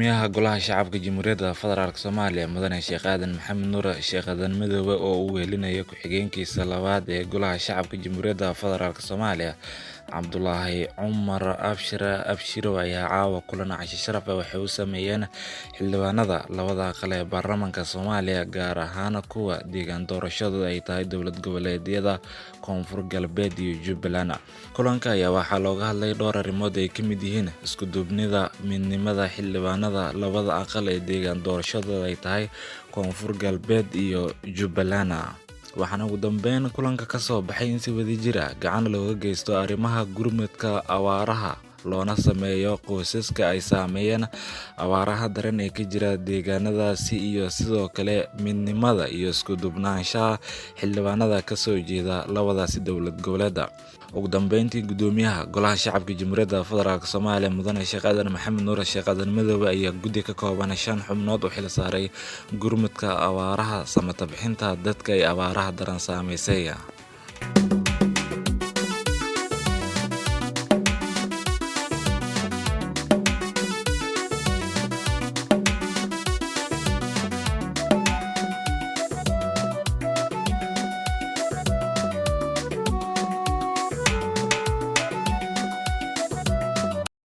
Gudoomiyaha Golaha Shacabka Jamhuuriyadda Federaalk Soomaaliya Mudane Sheekh Aadan Maxamed Nuur Sheekh Aadan Madoobe oo uu welinaya ku-xigeenkiisa labaad ee Golaha Shacabka Jamhuuriyadda Federaalk Soomaaliya Cabdulaahi Cumar Abshiro ayaa caawa kulan casho sharaf ah waxay u sameeyeen xildhibaanada labada aqal ee baarlamaanka Soomaaliya gaar ahaan kuwa deegaan doorashadu ay tahay dowlad goboleedyada Koonfur Galbeed iyo Jubbaland. Kulanka ayaa waxaa looga hadlay dhowr arrimood ay ka mid yihiin isku duubnida midnimada xildhibaanada labada aqal ee deegaan doorashadu ay tahay Koonfur Galbeed iyo Jubbaland. Waxaana ugu dambeyn kulanka ka soo baxay in si wadajir ah gacan looga geysto arrimaha gurmadka abaaraha loona sameeyo qoysaska ay saameeyeen abaaraha daran ee ka jira deegaanadaasi iyo sidoo kale midnimada iyo isku duubnaanshaha xildhibaanada ka soo jeeda labadaasi dowlad goboleed. Ugu dambeyntii Gudoomiyaha Golaha Shacabka Jamhuuriyadda Federaalk Soomaaliya Mudane Sheekh Aadan Maxamed Nuur Sheekh Aadan Madoobe ayaa guddi ka kooban 5 xubnood u xil saaray gurmadka abaaraha samata bixinta dadka ay abaaraha daran saameysay.